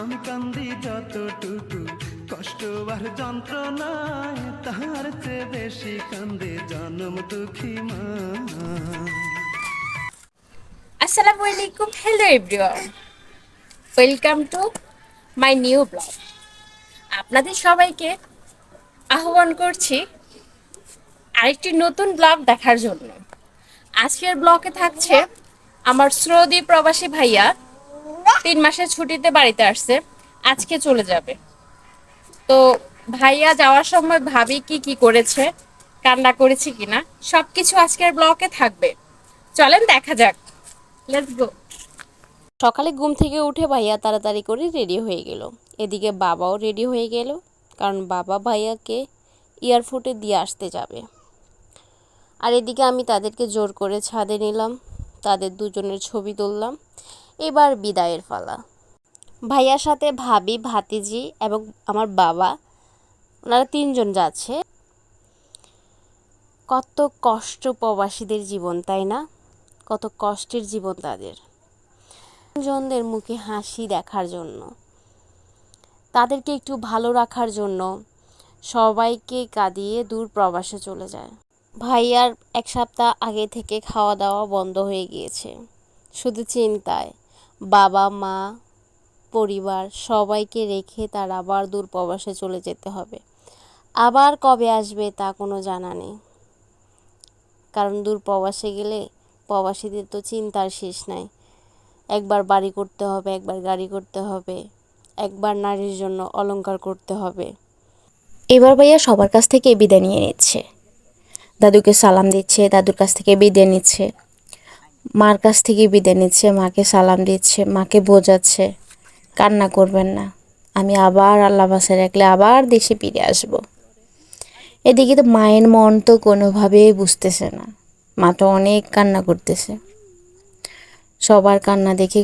আমি কান্দি যতটুকু কষ্ট আর যন্ত্রণায়, তাহার চেয়ে বেশি কান্দে জনম দুঃখী মা। আসসালামু আলাইকুম, hello everyone, welcome to my new blog. আপনাদের সবাইকে আহ্বান করছি আরেকটি নতুন ব্লগ দেখার জন্য। আজকের ব্লগে থাকছে আমার সৌদি প্রবাসী ভাইয়া 3 মাসের ছুটিতে বাড়িতে আসছে, আজকে চলে যাবে। তো ভাইয়া যাওয়ার সময় ভাবি কি কি করেছে, কান্না করেছে কিনা, সবকিছু আজকের ব্লগে থাকবে। চলেন দেখা যাক, লেটস গো। সকালে ঘুম থেকে উঠে ভাইয়া তাড়াতাড়ি করে রেডি হয়ে গেল। এদিকে বাবাও রেডি হয়ে গেল, কারণ বাবা ভাইয়াকে এয়ারপোর্টে দিয়ে আসতে যাবে। আর এদিকে আমি তাদেরকে জোর করে ছাদে নিলাম, তাদের দুজনের ছবি তুললাম। এবার বিদায়ের পালা। ভাইয়ার সাথে ভাবি, ভাতিজি এবং আমার বাবা, ওনারা 3জন যাচ্ছে। কত কষ্ট প্রবাসীদের জীবন, তাই না? কত কষ্টের জীবন তাদের। জনদের মুখে হাসি দেখার জন্য, তাদেরকে একটু ভালো রাখার জন্য সবাইকে কাঁদিয়ে দূর প্রবাসে চলে যায়। ভাইয়ার 1 সপ্তাহ আগে থেকে খাওয়া দাওয়া বন্ধ হয়ে গিয়েছে, শুধু চিন্তায়। বাবা মা পরিবার সবাইকে রেখে তার আবার দূর প্রবাসে চলে যেতে হবে। আবার কবে আসবে তা কোনো জানা নেই, কারণ দূর প্রবাসে গেলে প্রবাসীদের তো চিন্তার শেষ নাই। একবার বাড়ি করতে হবে, একবার গাড়ি করতে হবে, একবার নারীর জন্য অলংকার করতে হবে। এবার ভাইয়া সবার কাছ থেকে বিদায় নিয়ে নিচ্ছে। দাদুকে সালাম দিচ্ছে, দাদুর কাছ থেকে বিদায় নিচ্ছে। মার কাছ থেকে বিদায় নিচ্ছে, মাকে সালাম দিচ্ছে, মাকে বোঝাচ্ছে কান্না করবেন না, আমি আবার আল্লাহ বাসায় রাখলে আবার দেশে ফিরে আসব। এদিকে তো মায়ের মন তো কোনোভাবেই বুঝতেছে না, মা তো অনেক কান্না করতেছে। সবার কান্না দেখে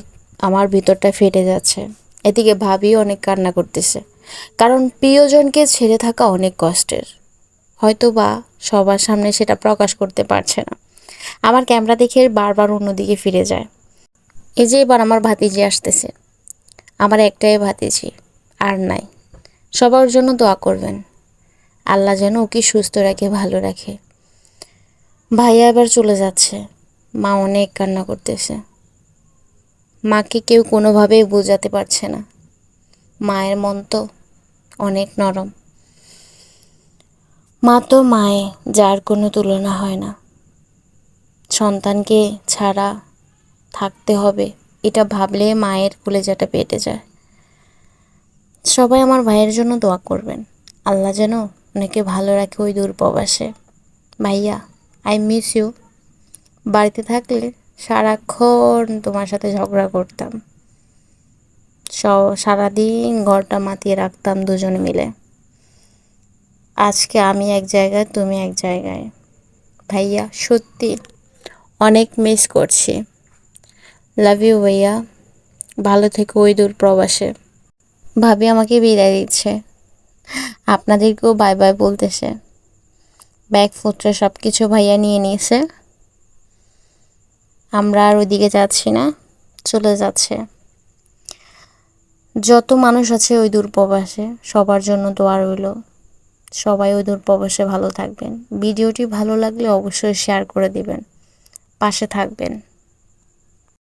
আমার ভিতরটা ফেটে যাচ্ছে। এদিকে ভাবিও অনেক কান্না করতেছে, কারণ প্রিয়জনকে ছেড়ে থাকা অনেক কষ্টের। হয়তো বা সবার সামনে সেটা প্রকাশ করতে পারছে না। আমার ক্যামেরা দেখে বারবার অন্যদিকে ফিরে যায়। এই যে এবার আমার ভাতিজি আসতেছে, আমার একটাই ভাতিজি, আর নাই। সবার জন্য দোয়া করবেন, আল্লাহ যেন ওকে সুস্থ রাখে, ভালো রাখে। ভাইয়া এবার চলে যাচ্ছে, মা অনেক কান্না করতেছে। মাকে কেউ কোনোভাবেই বোঝাতে পারছে না, মায়ের মন তো অনেক নরম। মা তো মায়ে, যার কোনো তুলনা হয় না। সন্তানকে ছাড়া থাকতে হবে, এটা ভাবলে মায়ের কলেজাটা পেটে যায়। সবাই আমার ভাইয়ের জন্য দোয়া করবেন, আল্লাহ যেন ওনাকে ভালো রাখে ওই দূর প্রবাসে। ভাইয়া, আই মিস ইউ। বাড়িতে থাকলে সারাক্ষণ তোমার সাথে ঝগড়া করতাম, সারাদিন ঘরটা মাতিয়ে রাখতাম দুজনে মিলে। আজকে আমি এক জায়গায়, তুমি এক জায়গায়। ভাইয়া সত্যি অনেক মিস করছি। লাভ ইউ ভাইয়া, ভালো থেকো ওই দূর প্রবাসে। ভাবি আমাকে বিদায় দিচ্ছে, আপনাদেরকেও বাই বাই বলতেছে। ব্যাগপত্র সব কিছু ভাইয়া নিয়ে নিয়েছে, আমরা আর ওইদিকে যাচ্ছি না, চলে যাচ্ছে। যত মানুষ আছে ওই দূর প্রবাসে, সবার জন্য দোয়া রইল। সবাই ওই দূর প্রবাসে ভালো থাকবেন। ভিডিওটি ভালো লাগলে অবশ্যই শেয়ার করে দিবেন, পাশে থাকবেন।